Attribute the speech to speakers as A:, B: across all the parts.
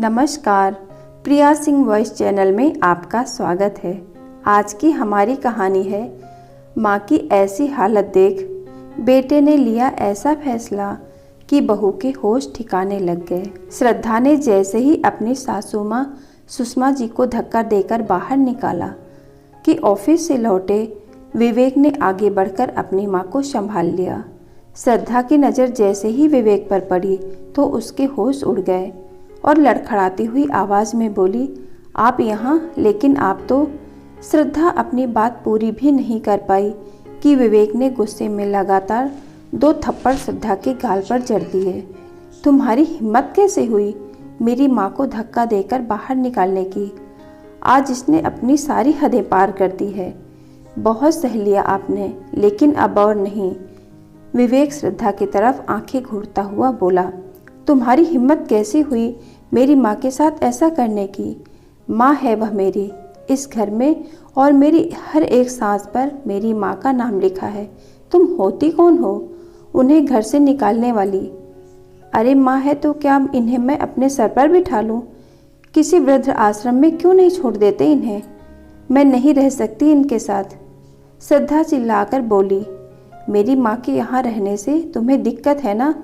A: नमस्कार, प्रिया Singh voice channel में आपका स्वागत है। आज की हमारी कहानी है माँ की ऐसी हालत देख बेटे ने लिया ऐसा फैसला कि बहू के होश ठिकाने लग गए। श्रद्धा ने जैसे ही अपनी सासू माँ सुषमा जी को धक्का देकर बाहर निकाला कि ऑफिस से लौटे विवेक ने आगे बढ़कर अपनी माँ को संभाल लिया। श्रद्धा की नज़र जैसे ही विवेक पर पड़ी तो उसके होश उड़ गए और लड़खड़ाती हुई आवाज़ में बोली, आप यहाँ? लेकिन आप तो। श्रद्धा अपनी बात पूरी भी नहीं कर पाई कि विवेक ने गुस्से में लगातार 2 थप्पड़ श्रद्धा के गाल पर जड़ दिए। तुम्हारी हिम्मत कैसे हुई मेरी माँ को धक्का देकर बाहर निकालने की? आज इसने अपनी सारी हदें पार कर दी है। बहुत सह लिया आपने, लेकिन अब और नहीं। विवेक श्रद्धा की तरफ आंखें घूरता हुआ बोला, तुम्हारी हिम्मत कैसे हुई मेरी माँ के साथ ऐसा करने की? माँ है वह मेरी, इस घर में और मेरी हर एक सांस पर मेरी माँ का नाम लिखा है। तुम होती कौन हो उन्हें घर से निकालने वाली? अरे माँ है तो क्या इन्हें मैं अपने सर पर बिठा लूँ? किसी वृद्ध आश्रम में क्यों नहीं छोड़ देते इन्हें? मैं नहीं रह सकती इनके साथ। श्रद्धा चिल्लाकर बोली, मेरी माँ के यहाँ रहने से तुम्हें दिक्कत है ना?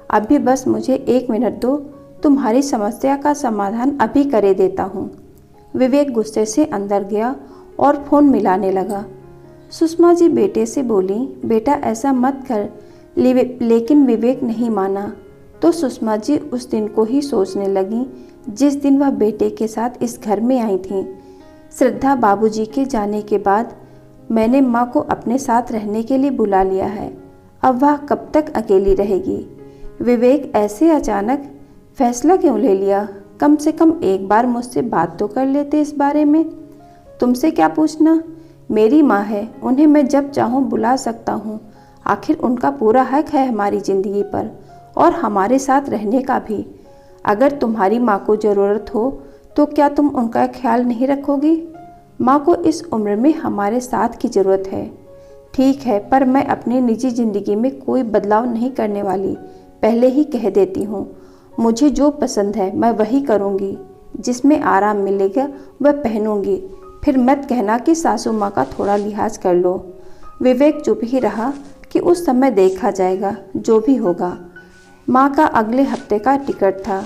A: अभी बस मुझे 1 मिनट दो, तुम्हारी समस्या का समाधान अभी करे देता हूँ। विवेक गुस्से से अंदर गया और फ़ोन मिलाने लगा। सुषमा जी बेटे से बोली, बेटा ऐसा मत कर। लेकिन विवेक नहीं माना तो सुषमा जी उस दिन को ही सोचने लगी जिस दिन वह बेटे के साथ इस घर में आई थीं। श्रद्धा बाबूजी के जाने के बाद मैंने माँ को अपने साथ रहने के लिए बुला लिया है। अब वह कब तक अकेली रहेगी? विवेक ऐसे अचानक फैसला क्यों ले लिया? कम से कम एक बार मुझसे बात तो कर लेते इस बारे में। तुमसे क्या पूछना? मेरी माँ है, उन्हें मैं जब चाहूँ बुला सकता हूँ। आखिर उनका पूरा हक है हमारी ज़िंदगी पर और हमारे साथ रहने का भी। अगर तुम्हारी माँ को ज़रूरत हो तो क्या तुम उनका ख्याल नहीं रखोगी? माँ को इस उम्र में हमारे साथ की ज़रूरत है। ठीक है, पर मैं अपनी निजी ज़िंदगी में कोई बदलाव नहीं करने वाली। पहले ही कह देती हूँ, मुझे जो पसंद है मैं वही करूँगी। जिसमें आराम मिलेगा वह पहनूँगी। फिर मत कहना कि सासू माँ का थोड़ा लिहाज कर लो। विवेक चुप ही रहा कि उस समय देखा जाएगा, जो भी होगा। माँ का अगले हफ्ते का टिकट था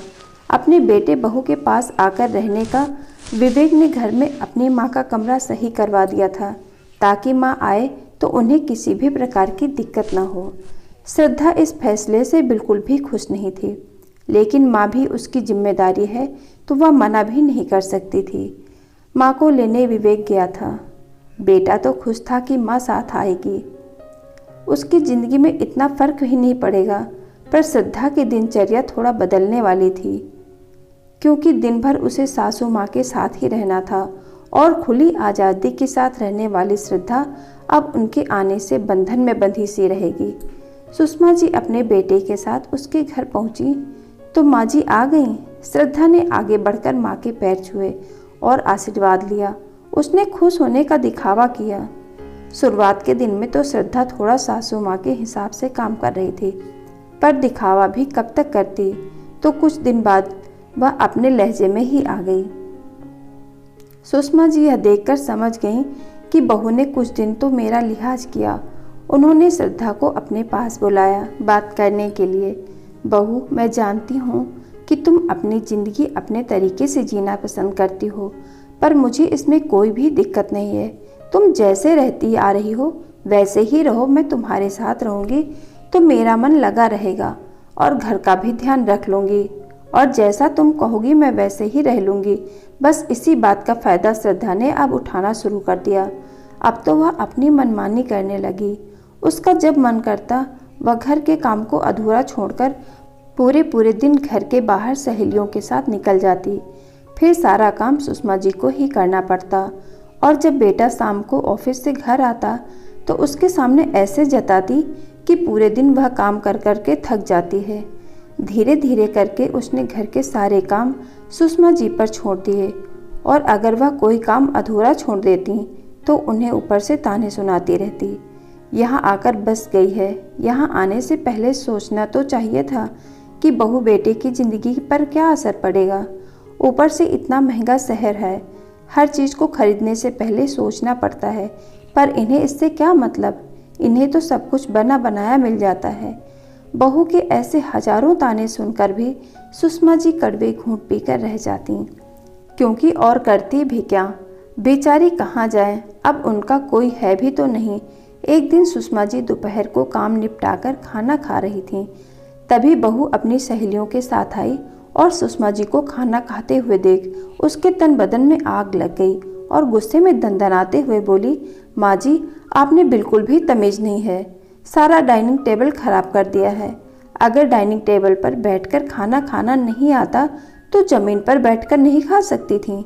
A: अपने बेटे बहू के पास आकर रहने का। विवेक ने घर में अपनी माँ का कमरा सही करवा दिया था ताकि माँ आए तो उन्हें किसी भी प्रकार की दिक्कत न हो। श्रद्धा इस फैसले से बिल्कुल भी खुश नहीं थी, लेकिन माँ भी उसकी जिम्मेदारी है तो वह मना भी नहीं कर सकती थी। माँ को लेने विवेक गया था। बेटा तो खुश था कि माँ साथ आएगी, उसकी ज़िंदगी में इतना फ़र्क ही नहीं पड़ेगा। पर श्रद्धा की दिनचर्या थोड़ा बदलने वाली थी, क्योंकि दिन भर उसे सासू माँ के साथ ही रहना था और खुली आज़ादी के साथ रहने वाली श्रद्धा अब उनके आने से बंधन में बंधी सी रहेगी। सुषमा जी अपने बेटे के साथ उसके घर पहुंची तो माँ जी आ गईं। श्रद्धा ने आगे बढ़कर माँ के पैर छुए और आशीर्वाद लिया। उसने खुश होने का दिखावा किया। शुरुआत के दिन में तो श्रद्धा थोड़ा सासू माँ के हिसाब से काम कर रही थी, पर दिखावा भी कब तक करती। तो कुछ दिन बाद वह अपने लहजे में ही आ गई। सुषमा जी यह देखकर समझ गईं कि बहू ने कुछ दिन तो मेरा लिहाज किया। उन्होंने श्रद्धा को अपने पास बुलाया बात करने के लिए। बहू, मैं जानती हूँ कि तुम अपनी ज़िंदगी अपने तरीके से जीना पसंद करती हो, पर मुझे इसमें कोई भी दिक्कत नहीं है। तुम जैसे रहती आ रही हो वैसे ही रहो। मैं तुम्हारे साथ रहूँगी तो मेरा मन लगा रहेगा और घर का भी ध्यान रख लूँगी, और जैसा तुम कहोगी मैं वैसे ही रह लूँगी। बस इसी बात का फ़ायदा श्रद्धा ने अब उठाना शुरू कर दिया। अब तो वह अपनी मनमानी करने लगी। उसका जब मन करता वह घर के काम को अधूरा छोड़कर पूरे दिन घर के बाहर सहेलियों के साथ निकल जाती। फिर सारा काम सुषमा जी को ही करना पड़ता, और जब बेटा शाम को ऑफिस से घर आता तो उसके सामने ऐसे जताती कि पूरे दिन वह काम कर के थक जाती है। धीरे धीरे करके उसने घर के सारे काम सुषमा जी पर छोड़ दिए, और अगर वह कोई काम अधूरा छोड़ देती तो उन्हें ऊपर से ताने सुनाती रहती। यहाँ आकर बस गई है। यहाँ आने से पहले सोचना तो चाहिए था कि बहू बेटे की ज़िंदगी पर क्या असर पड़ेगा। ऊपर से इतना महंगा शहर है, हर चीज़ को खरीदने से पहले सोचना पड़ता है। पर इन्हें इससे क्या मतलब, इन्हें तो सब कुछ बना बनाया मिल जाता है। बहू के ऐसे हजारों ताने सुनकर भी सुषमा जी कड़वे घूंट पीकर रह जाती, क्योंकि और करती भी क्या, बेचारी कहाँ जाए, अब उनका कोई है भी तो नहीं। एक दिन सुषमा जी दोपहर को काम निपटाकर खाना खा रही थीं, तभी बहू अपनी सहेलियों के साथ आई और सुषमा जी को खाना खाते हुए देख उसके तन बदन में आग लग गई और गुस्से में दंदनाते हुए बोली, माँ जी आपने बिल्कुल भी तमीज़ नहीं है, सारा डाइनिंग टेबल खराब कर दिया है। अगर डाइनिंग टेबल पर बैठकर खाना खाना नहीं आता तो ज़मीन पर बैठकर नहीं खा सकती थी,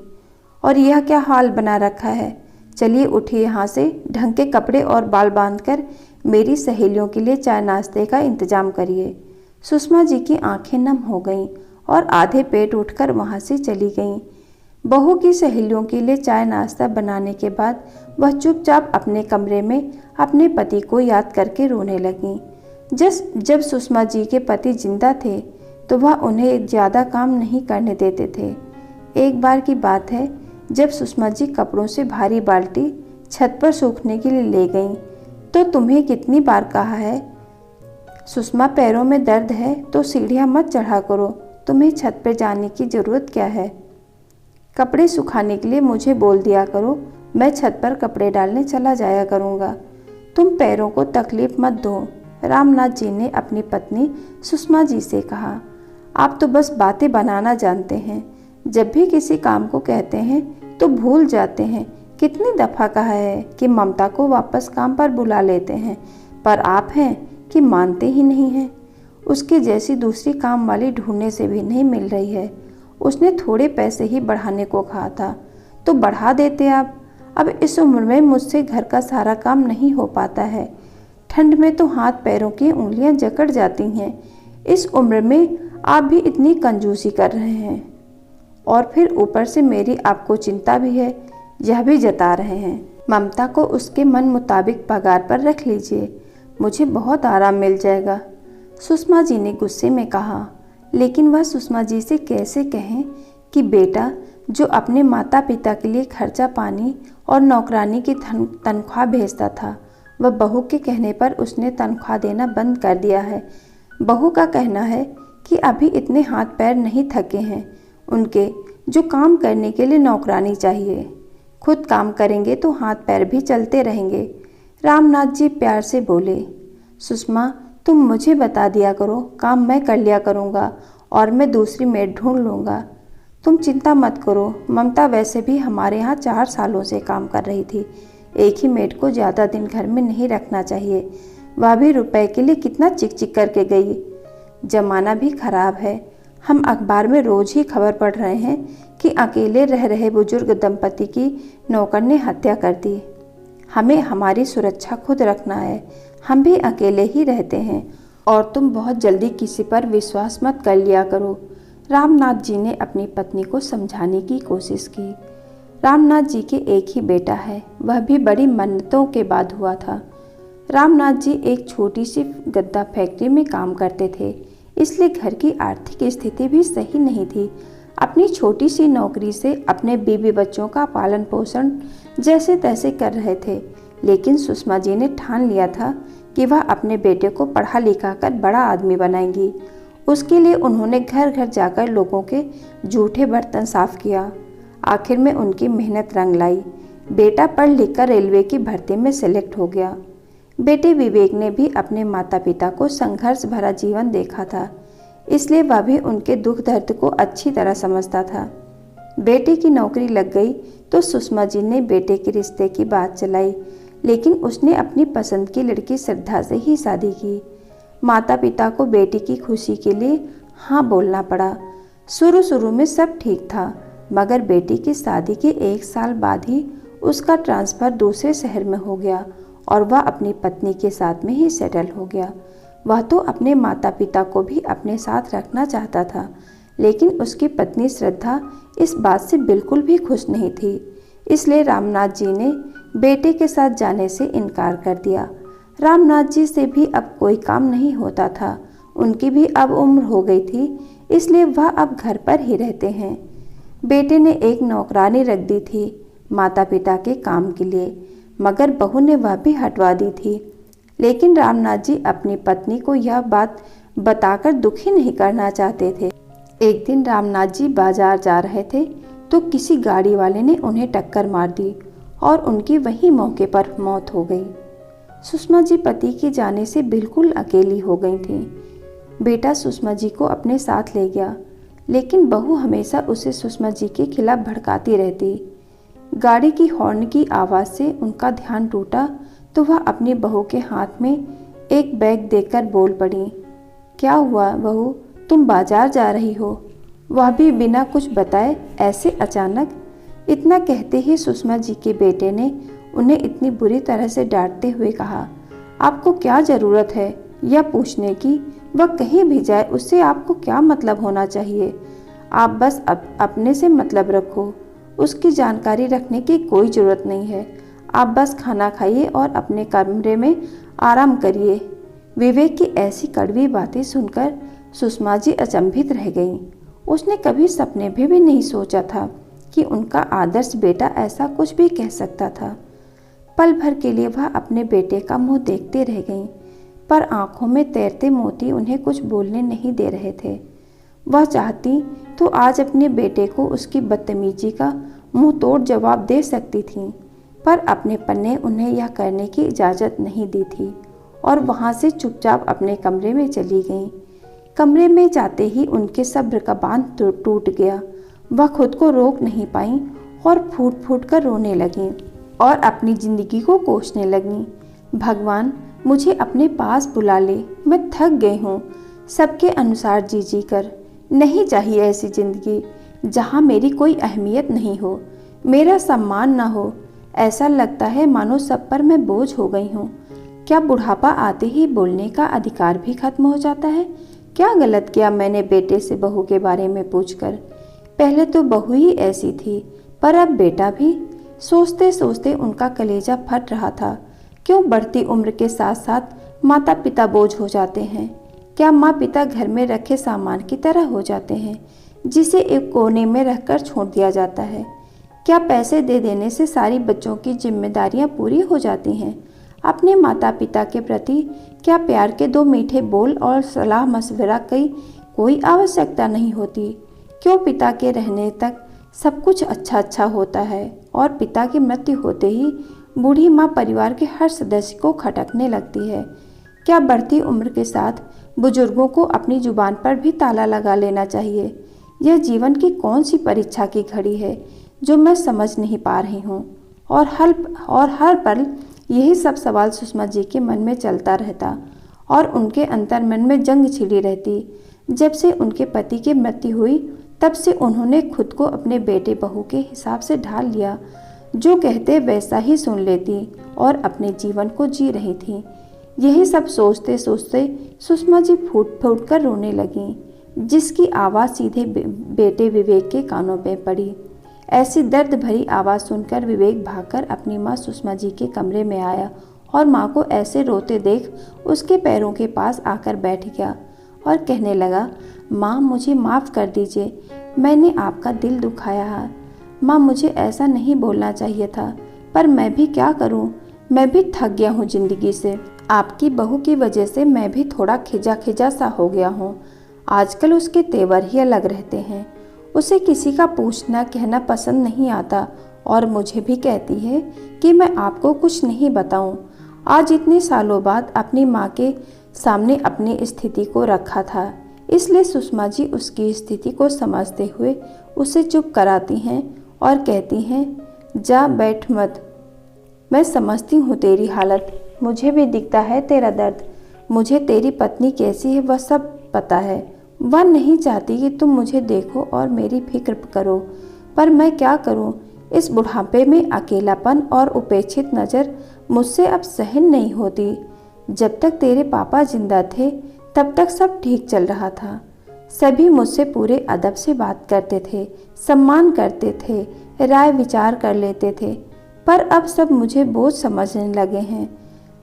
A: और यह क्या हाल बना रखा है। चलिए उठिए यहाँ से, ढंग के कपड़े और बाल बांधकर मेरी सहेलियों के लिए चाय नाश्ते का इंतजाम करिए। सुषमा जी की आंखें नम हो गईं और आधे पेट उठकर वहाँ से चली गईं। बहू की सहेलियों के लिए चाय नाश्ता बनाने के बाद वह चुपचाप अपने कमरे में अपने पति को याद करके रोने लगीं। जब सुषमा जी के पति जिंदा थे तो वह उन्हें ज़्यादा काम नहीं करने देते थे। एक बार की बात है, जब सुषमा जी कपड़ों से भारी बाल्टी छत पर सूखने के लिए ले गईं, तो तुम्हें कितनी बार कहा है सुषमा, पैरों में दर्द है तो सीढ़ियाँ मत चढ़ा करो, तुम्हें छत पर जाने की ज़रूरत क्या है। कपड़े सुखाने के लिए मुझे बोल दिया करो, मैं छत पर कपड़े डालने चला जाया करूँगा, तुम पैरों को तकलीफ मत दो। रामनाथ जी ने अपनी पत्नी सुषमा जी से कहा, आप तो बस बातें बनाना जानते हैं, जब भी किसी काम को कहते हैं तो भूल जाते हैं। कितनी दफ़ा कहा है कि ममता को वापस काम पर बुला लेते हैं, पर आप हैं कि मानते ही नहीं हैं। उसके जैसी दूसरी काम वाली ढूंढने से भी नहीं मिल रही है। उसने थोड़े पैसे ही बढ़ाने को कहा था तो बढ़ा देते आप। अब इस उम्र में मुझसे घर का सारा काम नहीं हो पाता है, ठंड में तो हाथ पैरों की उंगलियां जकड़ जाती हैं। इस उम्र में आप भी इतनी कंजूसी कर रहे हैं, और फिर ऊपर से मेरी आपको चिंता भी है, यह भी जता रहे हैं। ममता को उसके मन मुताबिक पगार पर रख लीजिए, मुझे बहुत आराम मिल जाएगा, सुषमा जी ने गुस्से में कहा। लेकिन वह सुषमा जी से कैसे कहें कि बेटा जो अपने माता पिता के लिए खर्चा पानी और नौकरानी की तनख्वाह भेजता था, वह बहू के कहने पर उसने तनख्वाह देना बंद कर दिया है। बहू का कहना है कि अभी इतने हाथ पैर नहीं थके हैं उनके, जो काम करने के लिए नौकरानी चाहिए। खुद काम करेंगे तो हाथ पैर भी चलते रहेंगे। रामनाथ जी प्यार से बोले, सुषमा तुम मुझे बता दिया करो, काम मैं कर लिया करूँगा और मैं दूसरी मेड ढूंढ लूँगा। तुम चिंता मत करो, ममता वैसे भी हमारे यहाँ 4 सालों से काम कर रही थी। एक ही मेड को ज़्यादा दिन घर में नहीं रखना चाहिए, वह भी रुपए के लिए कितना चिक चिक करके गई। जमाना भी खराब है, हम अखबार में रोज़ ही खबर पढ़ रहे हैं कि अकेले रह रहे बुजुर्ग दंपति की नौकर ने हत्या कर दी। हमें हमारी सुरक्षा खुद रखना है, हम भी अकेले ही रहते हैं, और तुम बहुत जल्दी किसी पर विश्वास मत कर लिया करो। रामनाथ जी ने अपनी पत्नी को समझाने की कोशिश की। रामनाथ जी के एक ही बेटा है, वह भी बड़ी मन्नतों के बाद हुआ था। रामनाथ जी एक छोटी सी गद्दा फैक्ट्री में काम करते थे, इसलिए घर की आर्थिक स्थिति भी सही नहीं थी। अपनी छोटी सी नौकरी से अपने बीवी बच्चों का पालन पोषण जैसे तैसे कर रहे थे, लेकिन सुषमा जी ने ठान लिया था कि वह अपने बेटे को पढ़ा लिखा कर बड़ा आदमी बनाएंगी। उसके लिए उन्होंने घर घर जाकर लोगों के जूठे बर्तन साफ किया। आखिर में उनकी मेहनत रंग लाई। बेटा पढ़ लिख कर रेलवे की भर्ती में सेलेक्ट हो गया। बेटे विवेक ने भी अपने माता पिता को संघर्ष भरा जीवन देखा था, इसलिए वह भी उनके दुख दर्द को अच्छी तरह समझता था। बेटे की नौकरी लग गई तो सुषमा जी ने बेटे के रिश्ते की बात चलाई, लेकिन उसने अपनी पसंद की लड़की श्रद्धा से ही शादी की। माता पिता को बेटी की खुशी के लिए हाँ बोलना पड़ा। शुरू में सब ठीक था, मगर बेटी की शादी के 1 साल बाद ही उसका ट्रांसफ़र दूसरे शहर में हो गया और वह अपनी पत्नी के साथ में ही सेटल हो गया। वह तो अपने माता पिता को भी अपने साथ रखना चाहता था, लेकिन उसकी पत्नी श्रद्धा इस बात से बिल्कुल भी खुश नहीं थी। इसलिए रामनाथ जी ने बेटे के साथ जाने से इनकार कर दिया। रामनाथ जी से भी अब कोई काम नहीं होता था, उनकी भी अब उम्र हो गई थी, इसलिए वह अब घर पर ही रहते हैं। बेटे ने एक नौकरानी रख दी थी माता पिता के काम के लिए, मगर बहू ने वह भी हटवा दी थी। लेकिन रामनाथ जी अपनी पत्नी को यह बात बताकर दुखी नहीं करना चाहते थे। एक दिन रामनाथ जी बाजार जा रहे थे तो किसी गाड़ी वाले ने उन्हें टक्कर मार दी और उनकी वही मौके पर मौत हो गई। सुषमा जी पति के जाने से बिल्कुल अकेली हो गई थीं। बेटा सुषमा जी को अपने साथ ले गया, लेकिन बहू हमेशा उसे सुषमा जी के खिलाफ भड़काती रहती। गाड़ी की हॉर्न की आवाज़ से उनका ध्यान टूटा तो वह अपनी बहू के हाथ में एक बैग देकर बोल पड़ी, क्या हुआ बहू, तुम बाजार जा रही हो? वह भी बिना कुछ बताए, ऐसे अचानक। इतना कहते ही सुषमा जी के बेटे ने उन्हें इतनी बुरी तरह से डांटते हुए कहा, आपको क्या ज़रूरत है यह पूछने की? वह कहीं भी जाए उससे आपको क्या मतलब होना चाहिए? आप बस अपने से मतलब रखो, उसकी जानकारी रखने की कोई ज़रूरत नहीं है। आप बस खाना खाइए और अपने कमरे में आराम करिए। विवेक की ऐसी कड़वी बातें सुनकर सुषमा जी अचंभित रह गईं। उसने कभी सपने में भी नहीं सोचा था कि उनका आदर्श बेटा ऐसा कुछ भी कह सकता था। पल भर के लिए वह अपने बेटे का मुंह देखते रह गईं, पर आंखों में तैरते मोती उन्हें कुछ बोलने नहीं दे रहे थे। वह चाहती तो आज अपने बेटे को उसकी बदतमीजी का मुंह तोड़ जवाब दे सकती थीं, पर अपनेपन ने उन्हें यह करने की इजाज़त नहीं दी थी और वहां से चुपचाप अपने कमरे में चली गईं। कमरे में जाते ही उनके सब्र का बांध टूट गया। वह खुद को रोक नहीं पाईं और फूट फूट कर रोने लगीं और अपनी ज़िंदगी को कोसने लगीं। भगवान, मुझे अपने पास बुला ले, मैं थक गई हूँ सबके अनुसार जी जी कर। नहीं चाहिए ऐसी ज़िंदगी जहाँ मेरी कोई अहमियत नहीं हो, मेरा सम्मान ना हो। ऐसा लगता है मानो सब पर मैं बोझ हो गई हूँ। क्या बुढ़ापा आते ही बोलने का अधिकार भी खत्म हो जाता है? क्या गलत किया मैंने बेटे से बहू के बारे में पूछकर? पहले तो बहू ही ऐसी थी, पर अब बेटा भी। सोचते सोचते उनका कलेजा फट रहा था। क्यों बढ़ती उम्र के साथ साथ माता पिता बोझ हो जाते हैं? क्या माँ पिता घर में रखे सामान की तरह हो जाते हैं जिसे एक कोने में रखकर छोड़ दिया जाता है? क्या पैसे दे देने से सारी बच्चों की जिम्मेदारियां पूरी हो जाती हैं? अपने माता पिता के प्रति क्या प्यार के दो मीठे बोल और सलाह मशवरा की कोई आवश्यकता नहीं होती? क्यों पिता के रहने तक सब कुछ अच्छा होता है और पिता की मृत्यु होते ही बूढ़ी माँ परिवार के हर सदस्य को खटकने लगती है? क्या बढ़ती उम्र के साथ बुजुर्गों को अपनी जुबान पर भी ताला लगा लेना चाहिए? यह जीवन की कौन सी परीक्षा की घड़ी है जो मैं समझ नहीं पा रही हूँ? और हर पल यही सब सवाल सुषमा जी के मन में चलता रहता और उनके अंतर मन में जंग छिड़ी रहती। जब से उनके पति की मृत्यु हुई तब से उन्होंने खुद को अपने बेटे बहू के हिसाब से ढाल लिया। जो कहते वैसा ही सुन लेती और अपने जीवन को जी रही थी। यही सब सोचते सोचते सुषमा जी फूट फूट कर रोने लगीं, जिसकी आवाज़ सीधे बेटे विवेक के कानों में पड़ी। ऐसी दर्द भरी आवाज़ सुनकर विवेक भागकर अपनी माँ सुषमा जी के कमरे में आया और माँ को ऐसे रोते देख उसके पैरों के पास आकर बैठ गया और कहने लगा, माँ मुझे माफ़ कर दीजिए, मैंने आपका दिल दुखाया है। माँ मुझे ऐसा नहीं बोलना चाहिए था, पर मैं भी क्या करूँ, मैं भी थक गया हूँ ज़िंदगी से। आपकी बहू की वजह से मैं भी थोड़ा खिजा सा हो गया हूँ। आजकल उसके तेवर ही अलग रहते हैं। उसे किसी का पूछना कहना पसंद नहीं आता और मुझे भी कहती है कि मैं आपको कुछ नहीं बताऊं। आज इतने सालों बाद अपनी माँ के सामने अपनी स्थिति को रखा था, इसलिए सुषमा जी उसकी स्थिति को समझते हुए उसे चुप कराती हैं और कहती हैं, जा बैठ मत, मैं समझती हूँ तेरी हालत, मुझे भी दिखता है तेरा दर्द। मुझे तेरी पत्नी कैसी है वह सब पता है। वह नहीं चाहती कि तुम मुझे देखो और मेरी फिक्र करो, पर मैं क्या करूं? इस बुढ़ापे में अकेलापन और उपेक्षित नज़र मुझसे अब सहन नहीं होती। जब तक तेरे पापा जिंदा थे तब तक सब ठीक चल रहा था। सभी मुझसे पूरे अदब से बात करते थे, सम्मान करते थे, राय विचार कर लेते थे, पर अब सब मुझे बोझ समझने लगे हैं।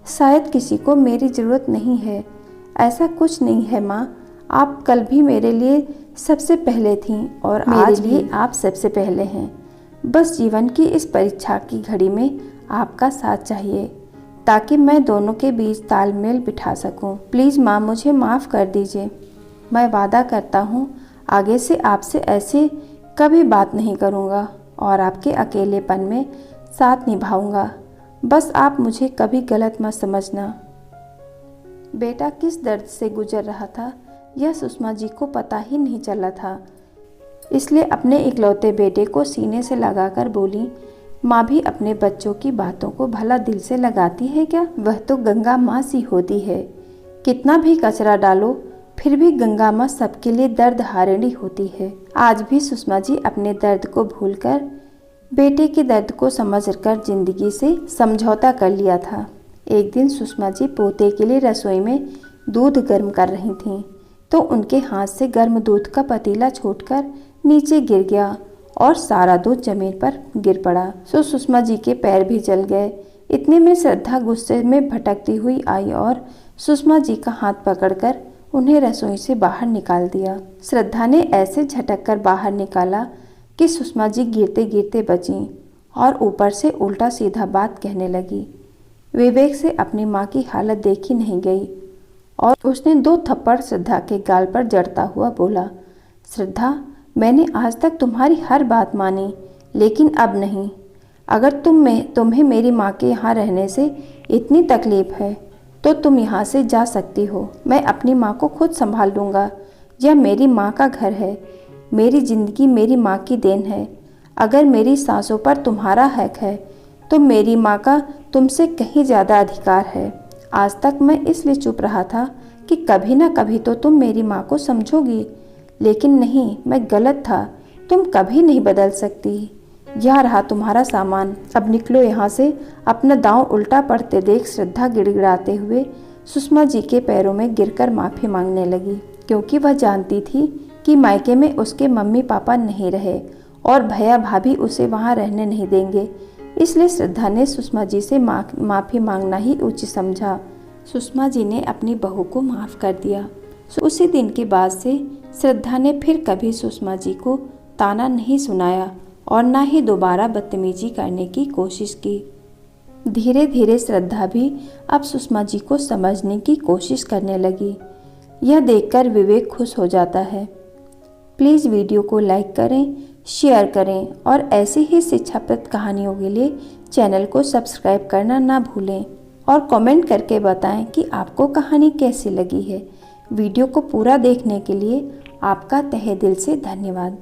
A: शायद किसी को मेरी ज़रूरत नहीं है। ऐसा कुछ नहीं है माँ, आप कल भी मेरे लिए सबसे पहले थीं और आज भी आप सबसे पहले हैं। बस जीवन की इस परीक्षा की घड़ी में आपका साथ चाहिए ताकि मैं दोनों के बीच तालमेल बिठा सकूं। प्लीज़ माँ, मुझे माफ़ कर दीजिए। मैं वादा करता हूँ आगे से आपसे ऐसे कभी बात नहीं करूँगा और आपके अकेलेपन में साथ निभाऊंगा। बस आप मुझे कभी गलत मत समझना। बेटा किस दर्द से गुजर रहा था यह सुषमा जी को पता ही नहीं चला था, इसलिए अपने इकलौते बेटे को सीने से लगाकर बोली, माँ भी अपने बच्चों की बातों को भला दिल से लगाती है क्या? वह तो गंगा माँ सी होती है। कितना भी कचरा डालो फिर भी गंगा माँ सबके लिए दर्द हारिणी होती है। आज भी सुषमा जी अपने दर्द को भूलकर बेटे के दर्द को समझकर जिंदगी से समझौता कर लिया था। एक दिन सुषमा जी पोते के लिए रसोई में दूध गर्म कर रही थीं, तो उनके हाथ से गर्म दूध का पतीला छूटकर नीचे गिर गया और सारा दूध जमीन पर गिर पड़ा। सो सुषमा जी के पैर भी जल गए। इतने में श्रद्धा गुस्से में भटकती हुई आई और सुषमा जी का हाथ पकड़कर उन्हें रसोई से बाहर निकाल दिया। श्रद्धा ने ऐसे झटक कर बाहर निकाला कि सुषमा जी गिरते गिरते बचीं और ऊपर से उल्टा सीधा बात कहने लगी। विवेक से अपनी माँ की हालत देखी नहीं गई और उसने 2 थप्पड़ श्रद्धा के गाल पर जड़ता हुआ बोला, श्रद्धा, मैंने आज तक तुम्हारी हर बात मानी, लेकिन अब नहीं। अगर तुम्हें मेरी माँ के यहाँ रहने से इतनी तकलीफ है तो तुम यहाँ से जा सकती हो। मैं अपनी माँ को खुद संभाल लूँगा। यह मेरी माँ का घर है। मेरी ज़िंदगी मेरी माँ की देन है। अगर मेरी सांसों पर तुम्हारा हक है तो मेरी माँ का तुमसे कहीं ज़्यादा अधिकार है। आज तक मैं इसलिए चुप रहा था कि कभी ना कभी तो तुम मेरी माँ को समझोगी, लेकिन नहीं, मैं गलत था। तुम कभी नहीं बदल सकती। यह रहा तुम्हारा सामान, अब निकलो यहाँ से। अपना दांव उल्टा पड़ते देख श्रद्धा गिड़गिड़ाते हुए सुषमा जी के पैरों में गिरकर माफ़ी मांगने लगी, क्योंकि वह जानती थी कि मायके में उसके मम्मी पापा नहीं रहे और भैया भाभी उसे वहाँ रहने नहीं देंगे। इसलिए श्रद्धा ने सुषमा जी से माफ़ी मांगना ही उचित समझा। सुषमा जी ने अपनी बहू को माफ़ कर दिया। उसी दिन के बाद से श्रद्धा ने फिर कभी सुषमा जी को ताना नहीं सुनाया और न ही दोबारा बदतमीजी करने की कोशिश की। धीरे धीरे श्रद्धा भी अब सुषमा जी को समझने की कोशिश करने लगी। यह देखकर विवेक खुश हो जाता है। प्लीज़ वीडियो को लाइक करें, शेयर करें और ऐसी ही शिक्षाप्रद कहानियों के लिए चैनल को सब्सक्राइब करना ना भूलें और कमेंट करके बताएं कि आपको कहानी कैसी लगी है। वीडियो को पूरा देखने के लिए आपका तहे दिल से धन्यवाद।